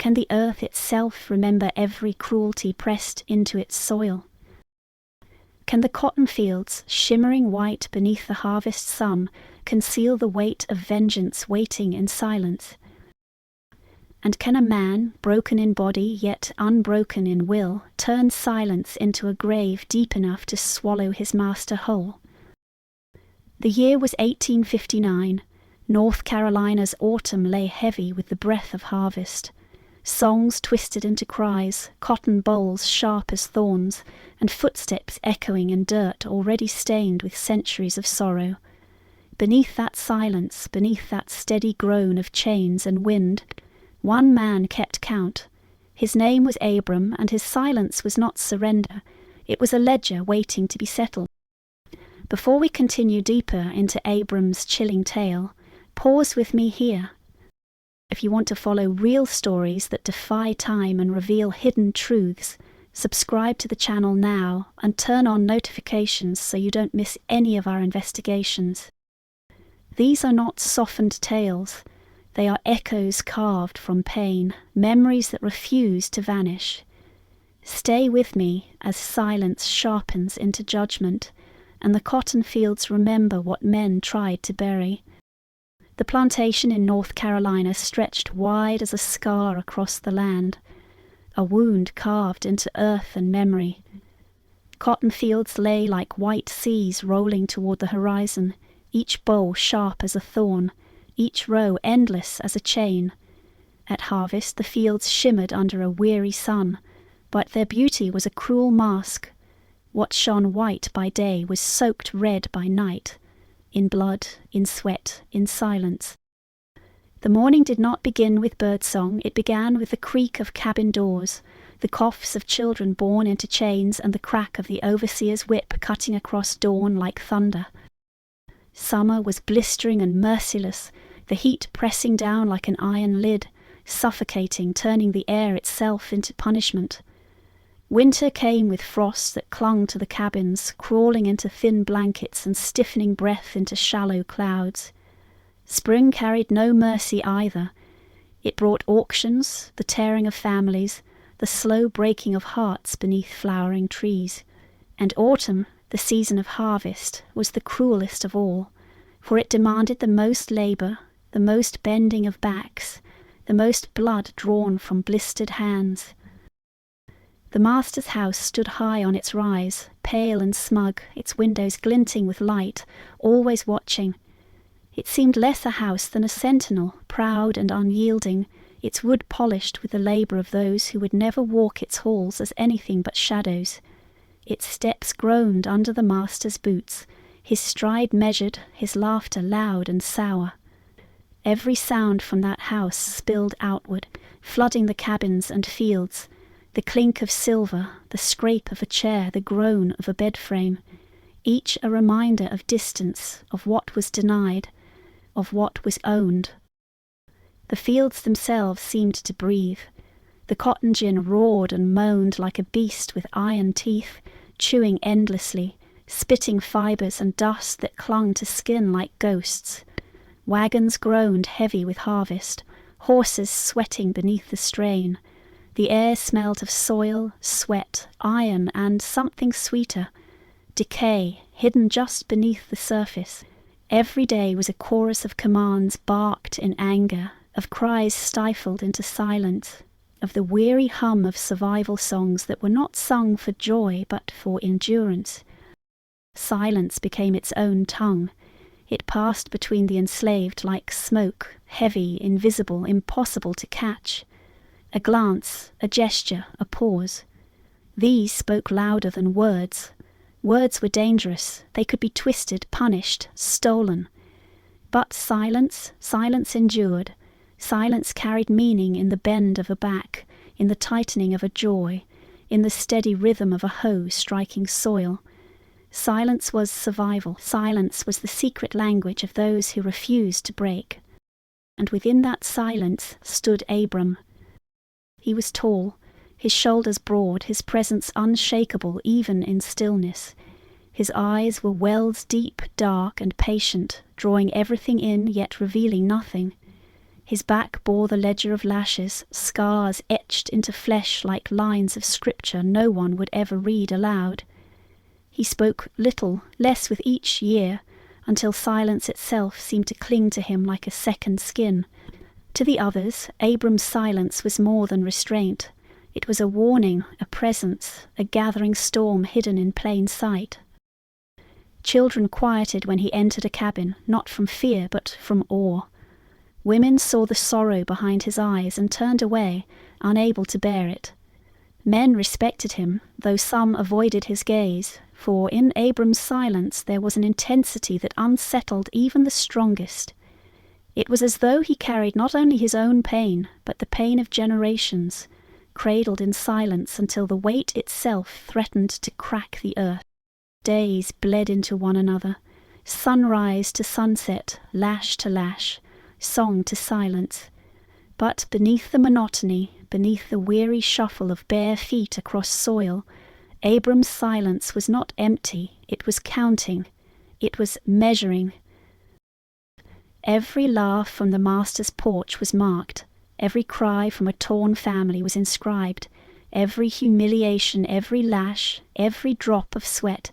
Can the earth itself remember every cruelty pressed into its soil? Can the cotton fields, shimmering white beneath the harvest sun, conceal the weight of vengeance waiting in silence? And can a man, broken in body yet unbroken in will, turn silence into a grave deep enough to swallow his master whole? The year was 1859. North Carolina's autumn lay heavy with the breath of harvest. Songs twisted into cries, cotton bolls sharp as thorns, and footsteps echoing in dirt already stained with centuries of sorrow. Beneath that silence, beneath that steady groan of chains and wind, one man kept count. His name was Abram, and his silence was not surrender. It was a ledger waiting to be settled. Before we continue deeper into Abram's chilling tale, pause with me here. If you want to follow real stories that defy time and reveal hidden truths, subscribe to the channel now and turn on notifications so you don't miss any of our investigations. These are not softened tales. They are echoes carved from pain, memories that refuse to vanish. Stay with me as silence sharpens into judgment, and the cotton fields remember what men tried to bury. The plantation in North Carolina stretched wide as a scar across the land, a wound carved into earth and memory. Cotton fields lay like white seas rolling toward the horizon, each boll sharp as a thorn, each row endless as a chain. At harvest the fields shimmered under a weary sun, but their beauty was a cruel mask. What shone white by day was soaked red by night, in blood, in sweat, in silence. The morning did not begin with birdsong, it began with the creak of cabin doors, the coughs of children born into chains, and the crack of the overseer's whip cutting across dawn like thunder. Summer was blistering and merciless, the heat pressing down like an iron lid, suffocating, turning the air itself into punishment. Winter came with frosts that clung to the cabins, crawling into thin blankets and stiffening breath into shallow clouds. Spring carried no mercy either. It brought auctions, the tearing of families, the slow breaking of hearts beneath flowering trees. And autumn, the season of harvest, was the cruelest of all, for it demanded the most labour, the most bending of backs, the most blood drawn from blistered hands. The master's house stood high on its rise, pale and smug, its windows glinting with light, always watching. It seemed less a house than a sentinel, proud and unyielding, its wood polished with the labour of those who would never walk its halls as anything but shadows. Its steps groaned under the master's boots, his stride measured, his laughter loud and sour. Every sound from that house spilled outward, flooding the cabins and fields, the clink of silver, the scrape of a chair, the groan of a bed frame, each a reminder of distance, of what was denied, of what was owned. The fields themselves seemed to breathe. The cotton gin roared and moaned like a beast with iron teeth, chewing endlessly, spitting fibres and dust that clung to skin like ghosts. Wagons groaned heavy with harvest, horses sweating beneath the strain. The air smelt of soil, sweat, iron, and something sweeter, decay, hidden just beneath the surface. Every day was a chorus of commands barked in anger, of cries stifled into silence, of the weary hum of survival songs that were not sung for joy but for endurance. Silence became its own tongue. It passed between the enslaved like smoke, heavy, invisible, impossible to catch. A glance, a gesture, a pause. These spoke louder than words. Words were dangerous. They could be twisted, punished, stolen. But silence endured. Silence carried meaning in the bend of a back, in the tightening of a jaw, in the steady rhythm of a hoe striking soil. Silence was survival. Silence was the secret language of those who refused to break. And within that silence stood Abram. He was tall, his shoulders broad, his presence unshakable even in stillness. His eyes were wells deep, dark, and patient, drawing everything in yet revealing nothing. His back bore the ledger of lashes, scars etched into flesh like lines of scripture no one would ever read aloud. He spoke little, less with each year, until silence itself seemed to cling to him like a second skin. To the others, Abram's silence was more than restraint. It was a warning, a presence, a gathering storm hidden in plain sight. Children quieted when he entered a cabin, not from fear but from awe. Women saw the sorrow behind his eyes and turned away, unable to bear it. Men respected him, though some avoided his gaze, for in Abram's silence there was an intensity that unsettled even the strongest. It was as though he carried not only his own pain, but the pain of generations, cradled in silence until the weight itself threatened to crack the earth. Days bled into one another, sunrise to sunset, lash to lash, song to silence. But beneath the monotony, beneath the weary shuffle of bare feet across soil, Abram's silence was not empty, it was counting, it was measuring. Every laugh from the master's porch was marked, every cry from a torn family was inscribed, every humiliation, every lash, every drop of sweat,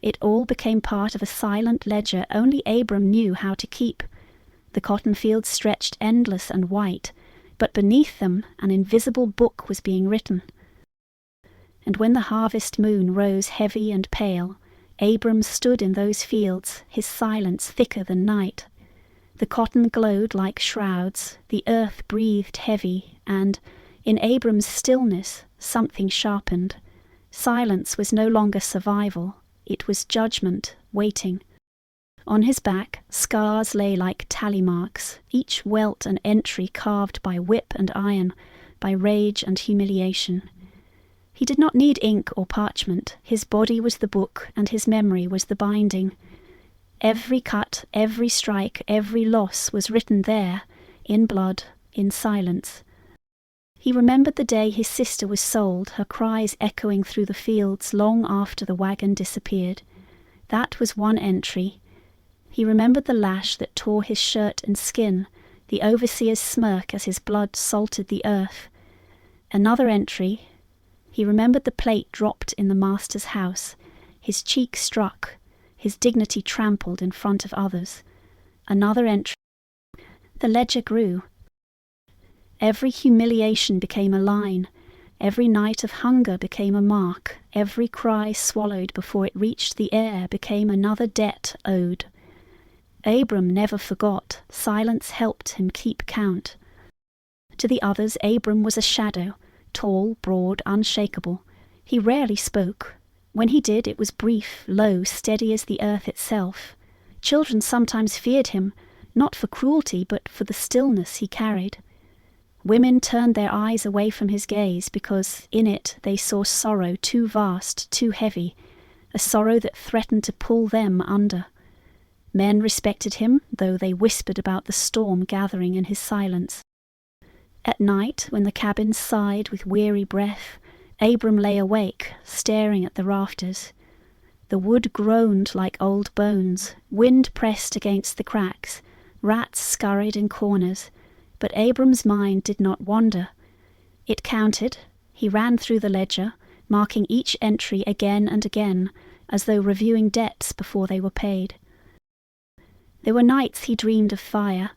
it all became part of a silent ledger only Abram knew how to keep. The cotton fields stretched endless and white, but beneath them an invisible book was being written. And when the harvest moon rose heavy and pale, Abram stood in those fields, his silence thicker than night. The cotton glowed like shrouds, the earth breathed heavy, and, in Abram's stillness, something sharpened. Silence was no longer survival, it was judgment, waiting. On his back, scars lay like tally marks, each welt an entry carved by whip and iron, by rage and humiliation. He did not need ink or parchment, his body was the book and his memory was the binding. Every cut, every strike, every loss was written there, in blood, in silence. He remembered the day his sister was sold, her cries echoing through the fields long after the wagon disappeared. That was one entry. He remembered the lash that tore his shirt and skin, the overseer's smirk as his blood salted the earth. Another entry. He remembered the plate dropped in the master's house, his cheek struck, his dignity trampled in front of others. Another entry. The ledger grew. Every humiliation became a line, every night of hunger became a mark, every cry swallowed before it reached the air became another debt owed. Abram never forgot, silence helped him keep count. To the others, Abram was a shadow, tall, broad, unshakable. He rarely spoke. When he did, it was brief, low, steady as the earth itself. Children sometimes feared him, not for cruelty, but for the stillness he carried. Women turned their eyes away from his gaze because in it they saw sorrow too vast, too heavy, a sorrow that threatened to pull them under. Men respected him, though they whispered about the storm gathering in his silence. At night, when the cabin sighed with weary breath, Abram lay awake, staring at the rafters. The wood groaned like old bones, wind pressed against the cracks, rats scurried in corners, but Abram's mind did not wander. It counted. He ran through the ledger, marking each entry again and again, as though reviewing debts before they were paid. There were nights he dreamed of fire,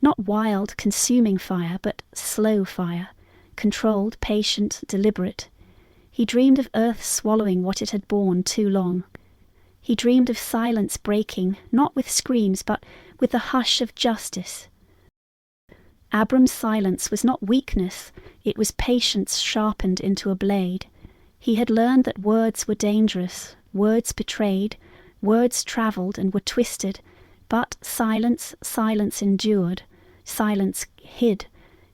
not wild, consuming fire, but slow fire, controlled, patient, deliberate. He dreamed of earth swallowing what it had borne too long. He dreamed of silence breaking, not with screams, but with the hush of justice. Abram's silence was not weakness, it was patience sharpened into a blade. He had learned that words were dangerous, words betrayed, words travelled and were twisted, but silence endured, silence hid,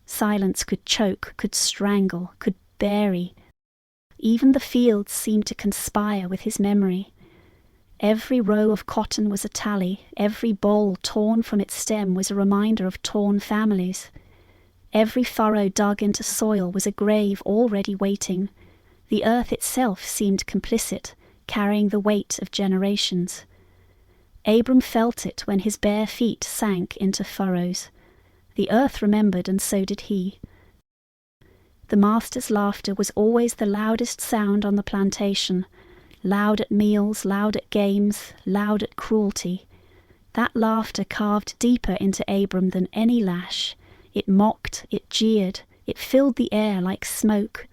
silence could choke, could strangle, could bury. Even the fields seemed to conspire with his memory. Every row of cotton was a tally, every boll torn from its stem was a reminder of torn families. Every furrow dug into soil was a grave already waiting. The earth itself seemed complicit, carrying the weight of generations. Abram felt it when his bare feet sank into furrows. The earth remembered, and so did he. The master's laughter was always the loudest sound on the plantation, loud at meals, loud at games, loud at cruelty. That laughter carved deeper into Abram than any lash. It mocked, it jeered, it filled the air like smoke.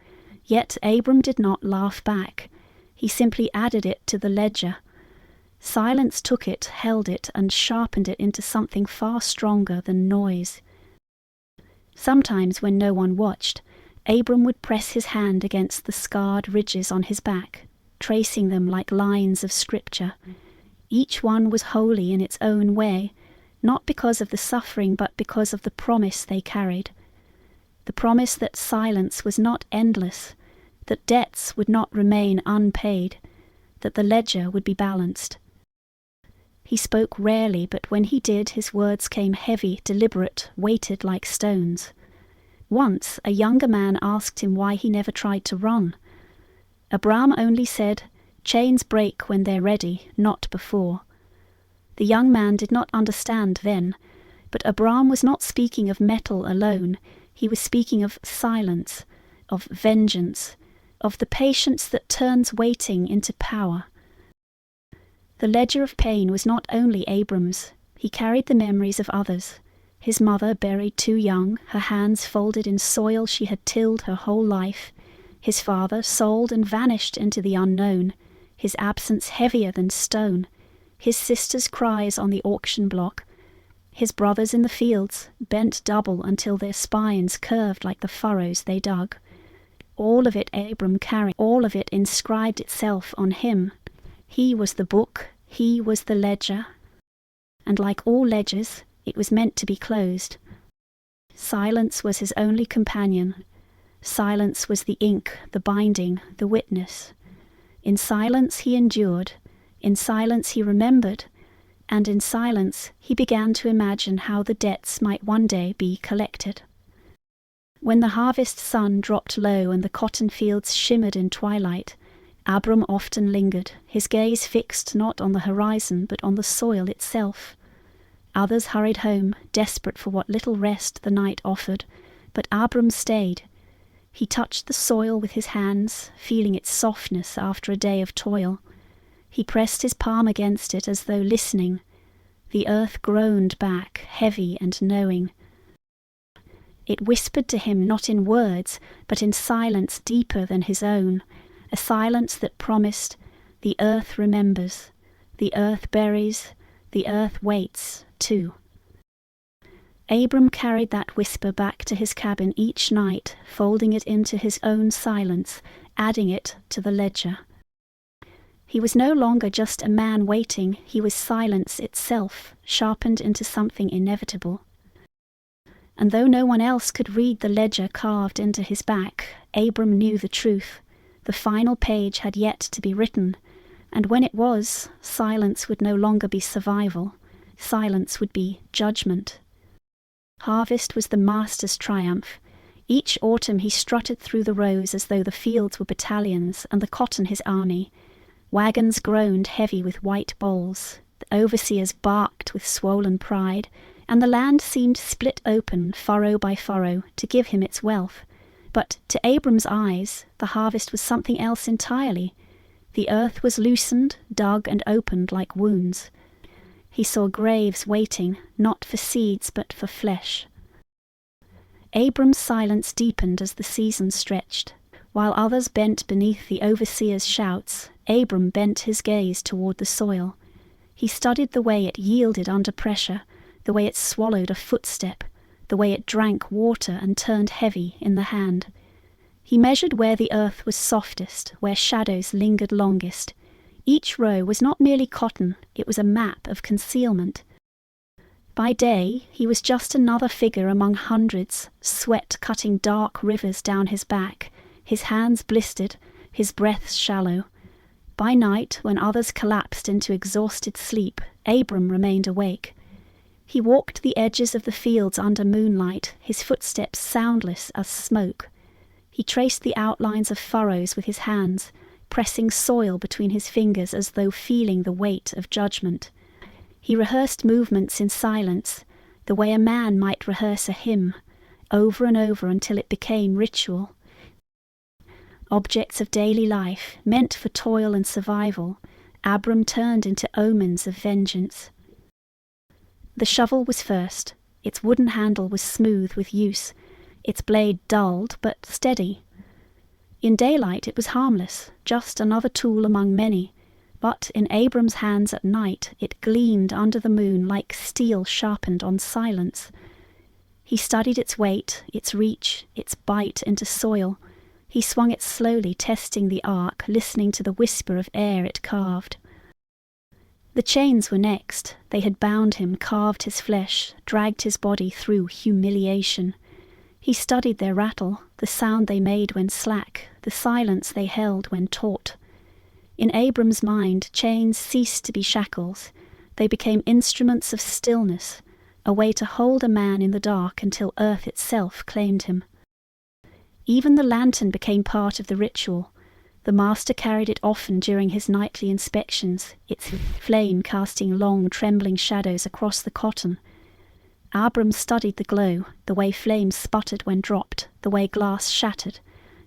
Yet Abram did not laugh back. He simply added it to the ledger. Silence took it, held it, and sharpened it into something far stronger than noise. Sometimes, when no one watched, Abram would press his hand against the scarred ridges on his back, tracing them like lines of scripture. Each one was holy in its own way, not because of the suffering, but because of the promise they carried. The promise that silence was not endless, that debts would not remain unpaid, that the ledger would be balanced. He spoke rarely, but when he did, his words came heavy, deliberate, weighted like stones. Once, a younger man asked him why he never tried to run. Abram only said, "Chains break when they're ready, not before." The young man did not understand then, but Abram was not speaking of metal alone. He was speaking of silence, of vengeance, of the patience that turns waiting into power. The ledger of pain was not only Abram's. He carried the memories of others. His mother buried too young, her hands folded in soil she had tilled her whole life. His father sold and vanished into the unknown, his absence heavier than stone. His sister's cries on the auction block. His brothers in the fields, bent double until their spines curved like the furrows they dug. All of it Abram carried, all of it inscribed itself on him. He was the book, he was the ledger. And like all ledgers, it was meant to be closed. Silence was his only companion. Silence was the ink, the binding, the witness. In silence he endured, in silence he remembered, and in silence he began to imagine how the debts might one day be collected. When the harvest sun dropped low and the cotton fields shimmered in twilight, Abram often lingered, his gaze fixed not on the horizon but on the soil itself. Others hurried home, desperate for what little rest the night offered, but Abram stayed. He touched the soil with his hands, feeling its softness after a day of toil. He pressed his palm against it as though listening. The earth groaned back, heavy and knowing. It whispered to him not in words, but in silence deeper than his own, a silence that promised, the earth remembers, the earth buries, the earth waits, too. Abram carried that whisper back to his cabin each night, folding it into his own silence, adding it to the ledger. He was no longer just a man waiting, he was silence itself, sharpened into something inevitable. And though no one else could read the ledger carved into his back, Abram knew the truth. The final page had yet to be written, and when it was, silence would no longer be survival. Silence would be judgment. Harvest was the master's triumph. Each autumn he strutted through the rows as though the fields were battalions and the cotton his army. Wagons groaned heavy with white bolls, the overseers barked with swollen pride, and the land seemed split open, furrow by furrow, to give him its wealth. But to Abram's eyes, the harvest was something else entirely. The earth was loosened, dug and opened like wounds. He saw graves waiting, not for seeds but for flesh. Abram's silence deepened as the season stretched. While others bent beneath the overseer's shouts, Abram bent his gaze toward the soil. He studied the way it yielded under pressure, the way it swallowed a footstep, the way it drank water and turned heavy in the hand. He measured where the earth was softest, where shadows lingered longest. Each row was not merely cotton, it was a map of concealment. By day, he was just another figure among hundreds, sweat cutting dark rivers down his back, his hands blistered, his breath shallow. By night, when others collapsed into exhausted sleep, Abram remained awake. He walked the edges of the fields under moonlight, his footsteps soundless as smoke. He traced the outlines of furrows with his hands, pressing soil between his fingers as though feeling the weight of judgment. He rehearsed movements in silence, the way a man might rehearse a hymn, over and over until it became ritual. Objects of daily life, meant for toil and survival, Abram turned into omens of vengeance. The shovel was first. Its wooden handle was smooth with use, its blade dulled but steady. In daylight it was harmless, just another tool among many, but in Abram's hands at night it gleamed under the moon like steel sharpened on silence. He studied its weight, its reach, its bite into soil. He swung it slowly, testing the arc, listening to the whisper of air it carved. The chains were next. They had bound him, carved his flesh, dragged his body through humiliation. He studied their rattle, the sound they made when slack, the silence they held when taut. In Abram's mind, chains ceased to be shackles. They became instruments of stillness, a way to hold a man in the dark until earth itself claimed him. Even the lantern became part of the ritual. The master carried it often during his nightly inspections, its flame casting long, trembling shadows across the cotton. Abram studied the glow, the way flames sputtered when dropped, the way glass shattered,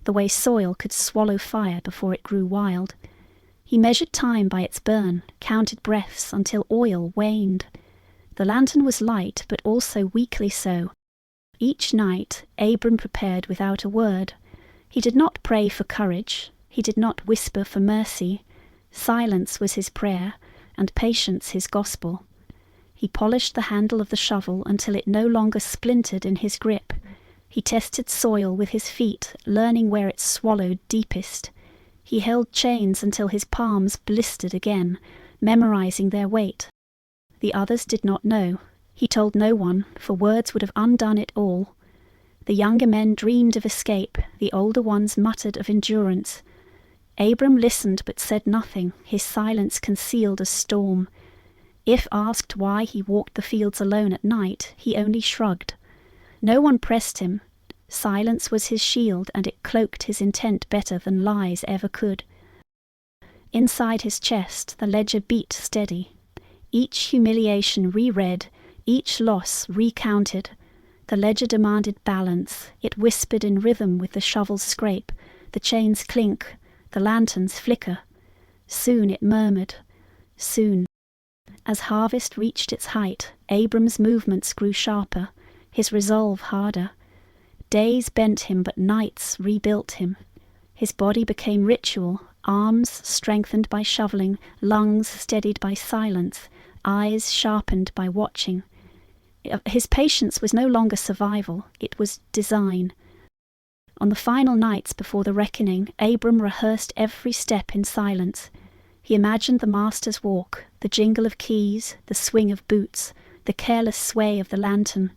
the way soil could swallow fire before it grew wild. He measured time by its burn, counted breaths until oil waned. The lantern was light, but also weakly so. Each night, Abram prepared without a word. He did not pray for courage. He did not whisper for mercy. Silence was his prayer, and patience his gospel. He polished the handle of the shovel until it no longer splintered in his grip. He tested soil with his feet, learning where it swallowed deepest. He held chains until his palms blistered again, memorizing their weight. The others did not know. He told no one, for words would have undone it all. The younger men dreamed of escape, the older ones muttered of endurance. Abram listened but said nothing, his silence concealed a storm. If asked why he walked the fields alone at night, he only shrugged. No one pressed him. Silence was his shield, and it cloaked his intent better than lies ever could. Inside his chest, the ledger beat steady. Each humiliation reread, each loss recounted. The ledger demanded balance. It whispered in rhythm with the shovel's scrape, the chains clink, the lanterns flicker. Soon it murmured. Soon. As harvest reached its height, Abram's movements grew sharper, his resolve harder. Days bent him, but nights rebuilt him. His body became ritual, arms strengthened by shoveling, lungs steadied by silence, eyes sharpened by watching. His patience was no longer survival, it was design. On the final nights before the reckoning, Abram rehearsed every step in silence. He imagined the master's walk, the jingle of keys, the swing of boots, the careless sway of the lantern.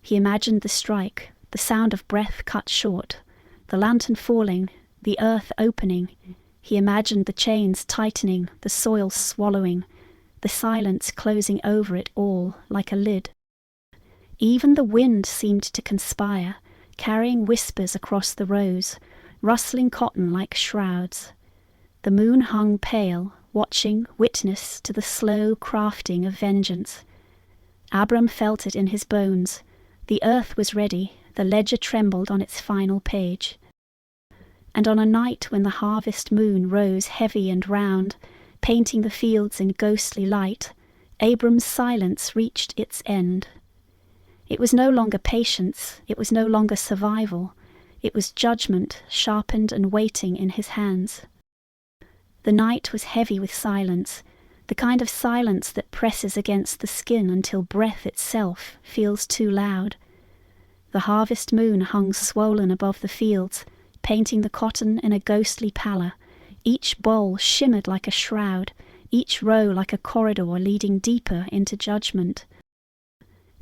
He imagined the strike, the sound of breath cut short, the lantern falling, the earth opening. He imagined the chains tightening, the soil swallowing, the silence closing over it all like a lid. Even the wind seemed to conspire, carrying whispers across the rows, rustling cotton like shrouds. The moon hung pale, watching, witness to the slow crafting of vengeance. Abram felt it in his bones. The earth was ready, the ledger trembled on its final page. And on a night when the harvest moon rose heavy and round, painting the fields in ghostly light, Abram's silence reached its end. It was no longer patience, it was no longer survival, it was judgment sharpened and waiting in his hands. The night was heavy with silence, the kind of silence that presses against the skin until breath itself feels too loud. The harvest moon hung swollen above the fields, painting the cotton in a ghostly pallor. Each boll shimmered like a shroud, each row like a corridor leading deeper into judgment.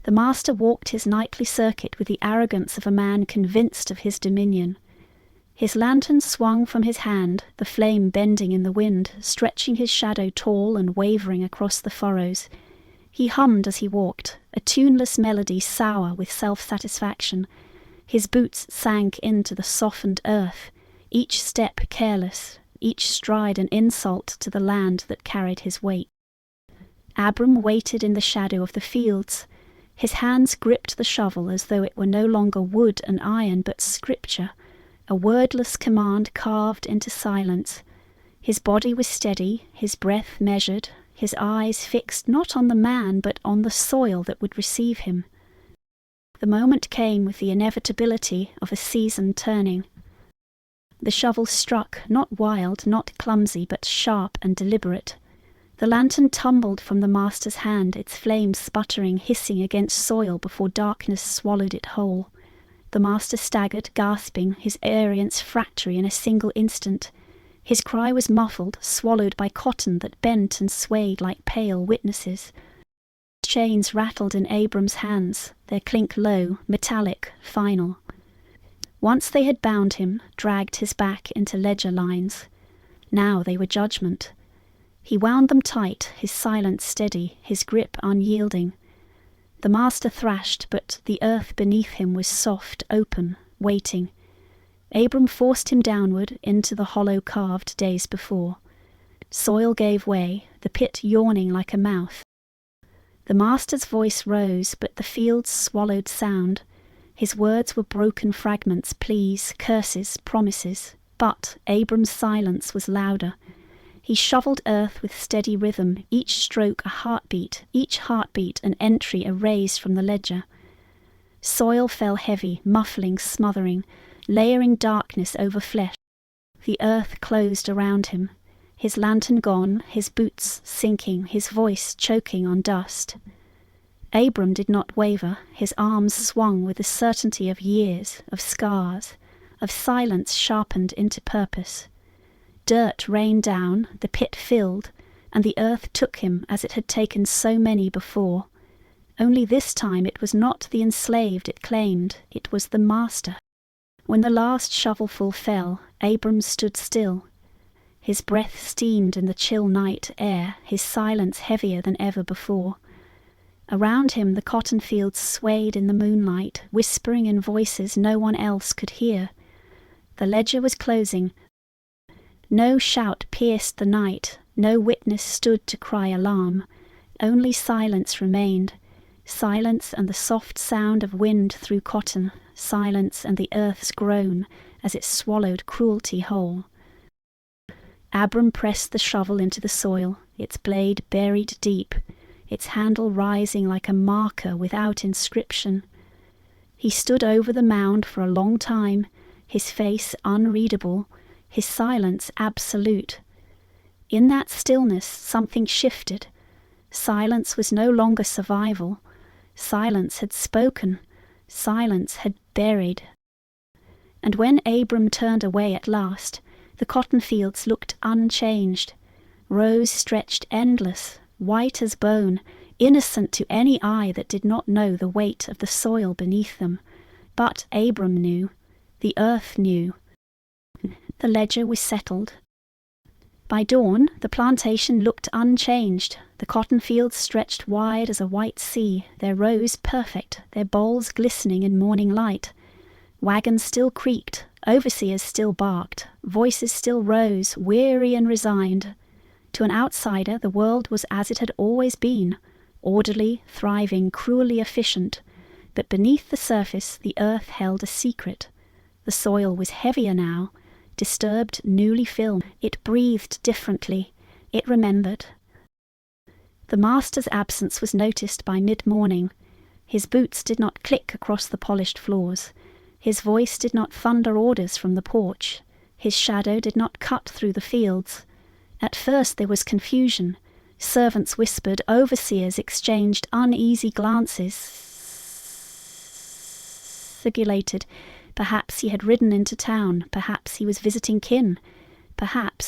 The master walked his nightly circuit with the arrogance of a man convinced of his dominion. His lantern swung from his hand, the flame bending in the wind, stretching his shadow tall and wavering across the furrows. He hummed as he walked, a tuneless melody sour with self-satisfaction. His boots sank into the softened earth, each step careless, each stride an insult to the land that carried his weight. Abram waited in the shadow of the fields. His hands gripped the shovel as though it were no longer wood and iron but scripture, a wordless command carved into silence. His body was steady, his breath measured, his eyes fixed not on the man but on the soil that would receive him. The moment came with the inevitability of a season turning. The shovel struck, not wild, not clumsy, but sharp and deliberate. The lantern tumbled from the master's hand, its flames sputtering, hissing against soil before darkness swallowed it whole. The master staggered, gasping, his aerience fractory in a single instant. His cry was muffled, swallowed by cotton that bent and swayed like pale witnesses. Chains rattled in Abram's hands, their clink low, metallic, final. Once they had bound him, dragged his back into ledger lines. Now they were judgment. He wound them tight, his silence steady, his grip unyielding. The master thrashed, but the earth beneath him was soft, open, waiting. Abram forced him downward into the hollow carved days before. Soil gave way, the pit yawning like a mouth. The master's voice rose, but the fields swallowed sound. His words were broken fragments, pleas, curses, promises. But Abram's silence was louder. He shoveled earth with steady rhythm, each stroke a heartbeat, each heartbeat an entry erased from the ledger. Soil fell heavy, muffling, smothering, layering darkness over flesh. The earth closed around him, his lantern gone, his boots sinking, his voice choking on dust. Abram did not waver, his arms swung with the certainty of years, of scars, of silence sharpened into purpose. Dirt rained down, the pit filled, and the earth took him as it had taken so many before. Only this time it was not the enslaved it claimed, it was the master. When the last shovelful fell, Abram stood still. His breath steamed in the chill night air, his silence heavier than ever before. Around him the cotton fields swayed in the moonlight, whispering in voices no one else could hear. The ledger was closing. No shout pierced the night, no witness stood to cry alarm. Only silence remained, silence and the soft sound of wind through cotton, silence and the earth's groan as it swallowed cruelty whole. Abram pressed the shovel into the soil, its blade buried deep, its handle rising like a marker without inscription. He stood over the mound for a long time, his face unreadable, his silence absolute. In that stillness something shifted. Silence was no longer survival. Silence had spoken. Silence had buried. And when Abram turned away at last, the cotton fields looked unchanged. Rows stretched endless, white as bone, innocent to any eye that did not know the weight of the soil beneath them. But Abram knew. The earth knew. The ledger was settled. By dawn, the plantation looked unchanged. The cotton fields stretched wide as a white sea, their rows perfect, their bolls glistening in morning light. Wagons still creaked, overseers still barked, voices still rose, weary and resigned. To an outsider, the world was as it had always been, orderly, thriving, cruelly efficient. But beneath the surface, the earth held a secret. The soil was heavier now, disturbed, newly filled. It breathed differently. It remembered. The master's absence was noticed by mid-morning. His boots did not click across the polished floors. His voice did not thunder orders from the porch. His shadow did not cut through the fields. At first there was confusion. Servants whispered, overseers exchanged uneasy glances. Sigulated. Perhaps he had ridden into town, perhaps he was visiting kin, perhaps,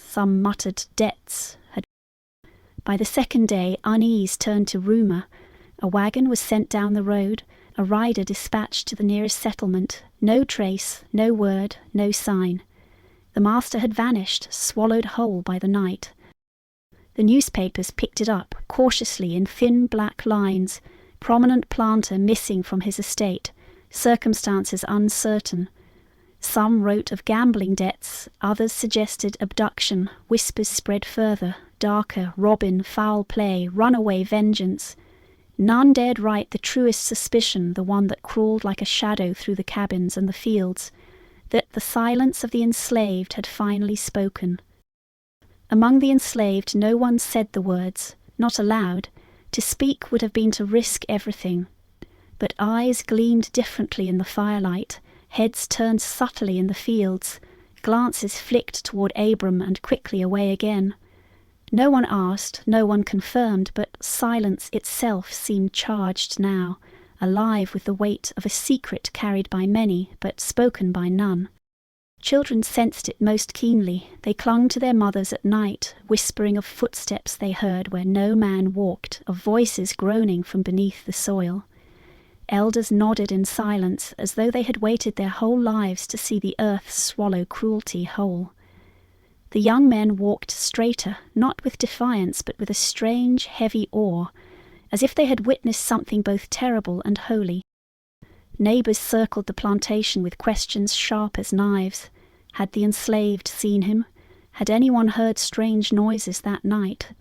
some muttered, debts had. By the second day, unease turned to rumour. A wagon was sent down the road, a rider dispatched to the nearest settlement. No trace, no word, no sign. The master had vanished, swallowed whole by the night. The newspapers picked it up, cautiously in thin black lines. Prominent planter missing from his estate. Circumstances uncertain. Some wrote of gambling debts, others suggested abduction. Whispers spread further, darker, robin, foul play, runaway vengeance. None dared write the truest suspicion, the one that crawled like a shadow through the cabins and the fields, that the silence of the enslaved had finally spoken. Among the enslaved no one said the words, not aloud. To speak would have been to risk everything. But eyes gleamed differently in the firelight, heads turned subtly in the fields, glances flicked toward Abram and quickly away again. No one asked, no one confirmed, but silence itself seemed charged now, alive with the weight of a secret carried by many, but spoken by none. Children sensed it most keenly. They clung to their mothers at night, whispering of footsteps they heard where no man walked, of voices groaning from beneath the soil. Elders nodded in silence, as though they had waited their whole lives to see the earth swallow cruelty whole. The young men walked straighter, not with defiance, but with a strange, heavy awe, as if they had witnessed something both terrible and holy. Neighbors circled the plantation with questions sharp as knives. Had the enslaved seen him? Had anyone heard strange noises that night?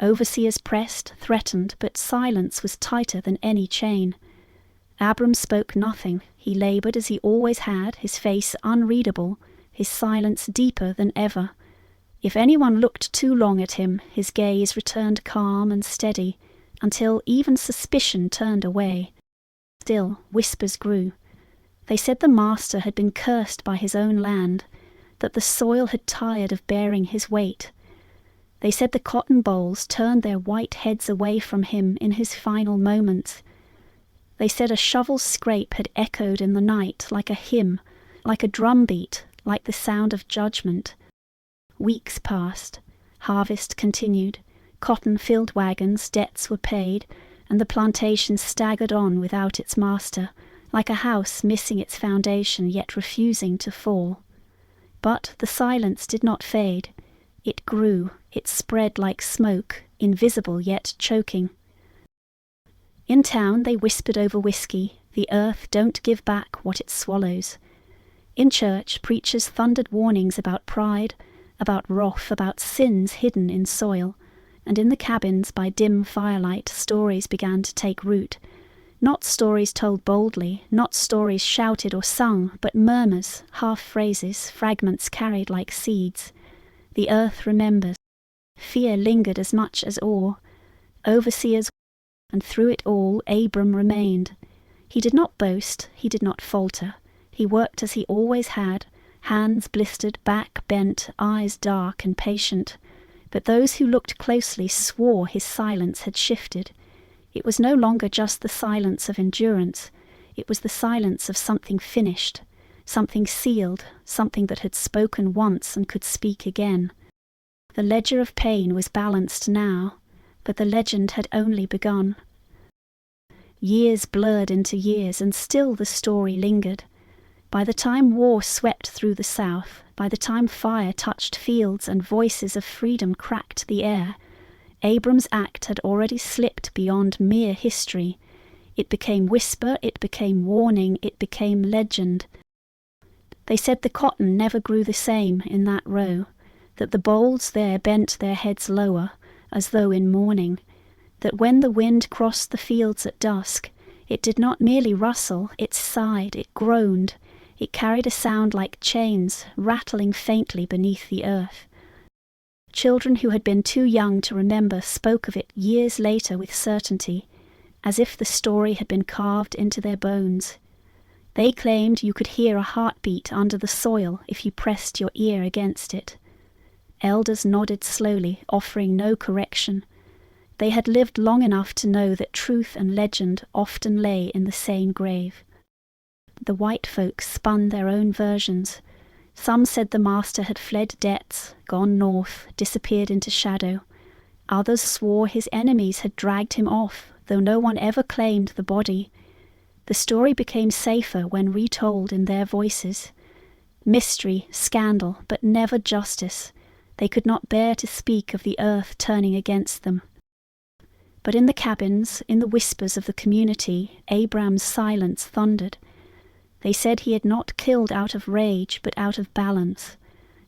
Overseers pressed, threatened, but silence was tighter than any chain. Abram spoke nothing. He labored as he always had, his face unreadable, his silence deeper than ever. If anyone looked too long at him, his gaze returned calm and steady, until even suspicion turned away. Still, whispers grew. They said the master had been cursed by his own land, that the soil had tired of bearing his weight. They said the cotton bolls turned their white heads away from him in his final moments. They said a shovel's scrape had echoed in the night like a hymn, like a drumbeat, like the sound of judgment. Weeks passed. Harvest continued. Cotton-filled wagons, debts were paid, and the plantation staggered on without its master, like a house missing its foundation yet refusing to fall. But the silence did not fade. It grew, it spread like smoke, invisible yet choking. In town they whispered over whiskey, the earth don't give back what it swallows. In church, preachers thundered warnings about pride, about wrath, about sins hidden in soil, and in the cabins by dim firelight stories began to take root. Not stories told boldly, not stories shouted or sung, but murmurs, half-phrases, fragments carried like seeds. The earth remembers. Fear lingered as much as awe. Overseers, and through it all Abram remained. He did not boast, he did not falter. He worked as he always had, hands blistered, back bent, eyes dark and patient. But those who looked closely swore his silence had shifted. It was no longer just the silence of endurance. It was the silence of something finished, something sealed, something that had spoken once and could speak again. The ledger of pain was balanced now, but the legend had only begun. Years blurred into years, and still the story lingered. By the time war swept through the South, by the time fire touched fields and voices of freedom cracked the air, Abram's act had already slipped beyond mere history. It became whisper, it became warning, it became legend. They said the cotton never grew the same in that row, that the bolls there bent their heads lower, as though in mourning, that when the wind crossed the fields at dusk, it did not merely rustle, it sighed, it groaned, it carried a sound like chains rattling faintly beneath the earth. Children who had been too young to remember spoke of it years later with certainty, as if the story had been carved into their bones. They claimed you could hear a heartbeat under the soil if you pressed your ear against it. Elders nodded slowly, offering no correction. They had lived long enough to know that truth and legend often lay in the same grave. The white folks spun their own versions. Some said the master had fled debts, gone north, disappeared into shadow. Others swore his enemies had dragged him off, though no one ever claimed the body. The story became safer when retold in their voices. Mystery, scandal, but never justice. They could not bear to speak of the earth turning against them. But in the cabins, in the whispers of the community, Abram's silence thundered. They said he had not killed out of rage, but out of balance,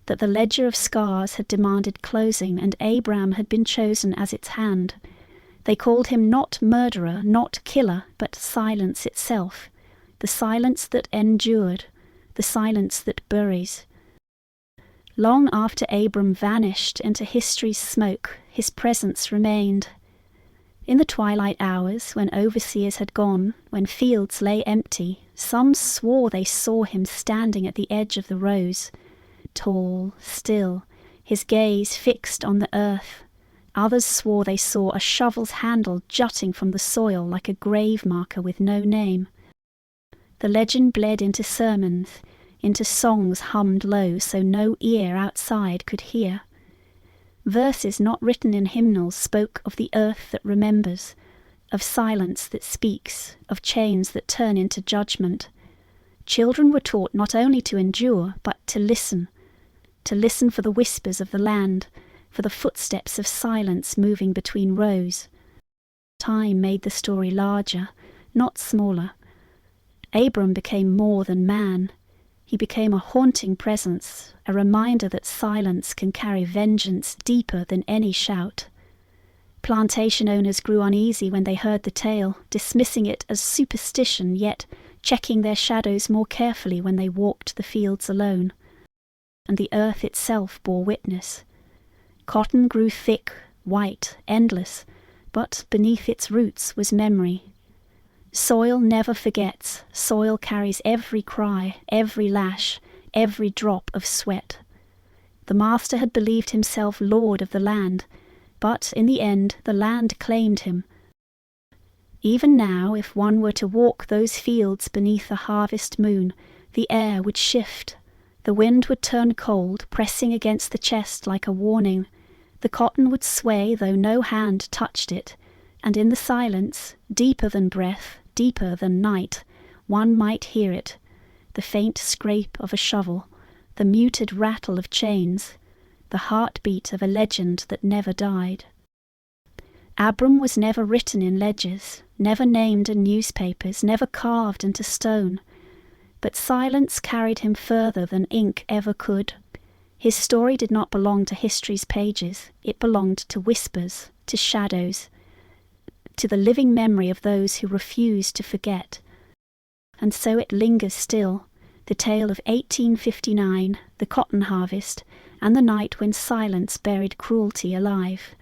that the ledger of scars had demanded closing, and Abram had been chosen as its hand. They called him not murderer, not killer, but silence itself, the silence that endured, the silence that buries. Long after Abram vanished into history's smoke, his presence remained. In the twilight hours, when overseers had gone, when fields lay empty, some swore they saw him standing at the edge of the rows, tall, still, his gaze fixed on the earth. Others swore they saw a shovel's handle jutting from the soil like a grave marker with no name. The legend bled into sermons, into songs hummed low so no ear outside could hear. Verses not written in hymnals spoke of the earth that remembers, of silence that speaks, of chains that turn into judgment. Children were taught not only to endure, but to listen for the whispers of the land, for the footsteps of silence moving between rows. Time made the story larger, not smaller. Abram became more than man. He became a haunting presence, a reminder that silence can carry vengeance deeper than any shout. Plantation owners grew uneasy when they heard the tale, dismissing it as superstition, yet checking their shadows more carefully when they walked the fields alone. And the earth itself bore witness. Cotton grew thick, white, endless, but beneath its roots was memory. Soil never forgets. Soil carries every cry, every lash, every drop of sweat. The master had believed himself lord of the land, but in the end the land claimed him. Even now, if one were to walk those fields beneath a harvest moon, the air would shift. The wind would turn cold, pressing against the chest like a warning. The cotton would sway though no hand touched it, and in the silence, deeper than breath, deeper than night, one might hear it, the faint scrape of a shovel, the muted rattle of chains, the heartbeat of a legend that never died. Abram was never written in ledgers, never named in newspapers, never carved into stone, but silence carried him further than ink ever could. His story did not belong to history's pages, it belonged to whispers, to shadows, to the living memory of those who refused to forget. And so it lingers still, the tale of 1859, the cotton harvest, and the night when silence buried cruelty alive.